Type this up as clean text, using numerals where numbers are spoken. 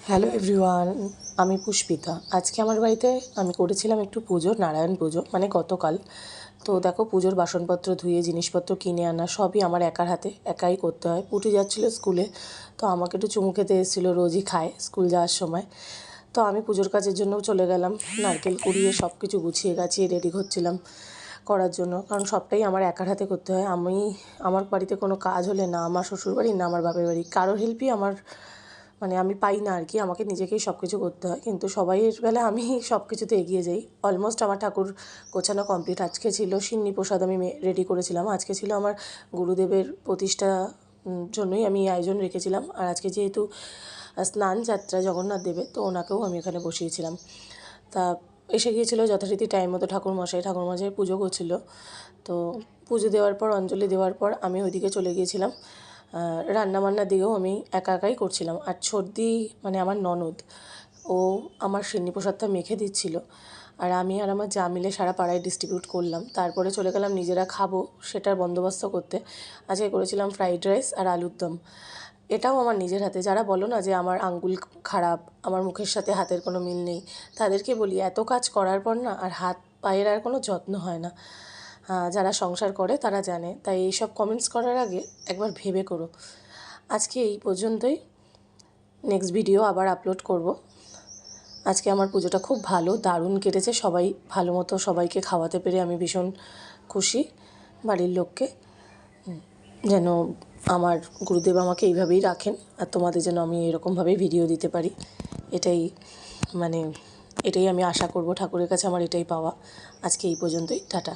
Hello everyone, আমি পুষ্পিতা। আজকে আমার বাড়িতে আমি করেছিলাম একটু পুজো, নারায়ণ পুজো, মানে গতকাল। তো দেখো, পুজোর বাসনপত্র ধুয়ে জিনিসপত্র কিনে আনা সবই আমার একার হাতে, একাই করতে হয়। পুটি যাচ্ছিলো স্কুলে, তো আমাকে একটু চুমু খেতে এসেছিলো, রোজই খায় স্কুল যাওয়ার সময়। তো আমি পুজোর কাজের জন্যও চলে গেলাম, নারকেল কুড়িয়ে সব কিছু গুছিয়ে গাছিয়ে রেডি হচ্ছিলাম করার জন্য, কারণ সবটাই আমার একার হাতে করতে হয়। আমার বাড়িতে কোনো কাজ হলে, না আমার শ্বশুরবাড়ি না আমার বাপের বাড়ি, কারোর হেল্পই আমি পাই না আর কি। আমাকে নিজেকেই সব কিছু করতে হয়, কিন্তু সবাইয়ের বেলা আমি সব কিছুতে এগিয়ে যাই। অলমোস্ট আমার ঠাকুর গোছানো কমপ্লিট। আজকে ছিল সিন্নি প্রসাদ, আমি রেডি করেছিলাম। আজকে ছিল আমার গুরুদেবের প্রতিষ্ঠা জন্যই আমি এই আয়োজন রেখেছিলাম। আর আজকে যেহেতু স্নান যাত্রা জগন্নাথ দেবের, তো ওনাকেও আমি এখানে বসিয়েছিলাম। তা এসে গিয়েছিলো যথারীতি টাইম মতো ঠাকুরমশাই পুজো করছিল। তো পুজো দেওয়ার পর, অঞ্জলি দেওয়ার পর আমি ওইদিকে চলে গিয়েছিলাম। রান্নাবান্নার দিকেও আমি একাই করছিলাম। আর সর্দি, মানে আমার ননদ, ও আমার সিন্নি প্রসাদটা মেখে দিচ্ছিল, আর আমি আর আমার যা মিলে সারা পাড়ায় ডিস্ট্রিবিউট করলাম। তারপরে চলে গেলাম নিজেরা খাবো সেটার বন্দোবস্ত করতে। আজকে করেছিলাম ফ্রাইড রাইস আর আলুর দম। এটাও আমার নিজের হাতে। যারা বলো না যে আমার আঙ্গুল খারাপ, আমার মুখের সাথে হাতের কোনো মিল নেই, তাদেরকে বলি এত কাজ করার পর না আর হাত পায়ের আর কোনো যত্ন হয় না। যারা সংসার করে তারা জানে। তাই এইসব কমেন্টস করার আগে একবার ভেবে করো। আজকে এই পর্যন্তই, নেক্সট ভিডিও আবার আপলোড করব। আজকে আমার পুজোটা খুব ভালো, দারুণ কেটেছে। সবাই ভালো মতো সবাইকে খাওয়াতে পেরে আমি ভীষণ খুশি। বাড়ির লোককে যেন আমার গুরুদেব আমাকে এইভাবেই রাখেন, আর তোমাদের যেন আমি এরকমভাবেই ভিডিও দিতে পারি, এটাই মানে এটাই আমি আশা করব ঠাকুরের কাছে। আমার এটাই পাওয়া। আজকে এই পর্যন্তই, টাটা।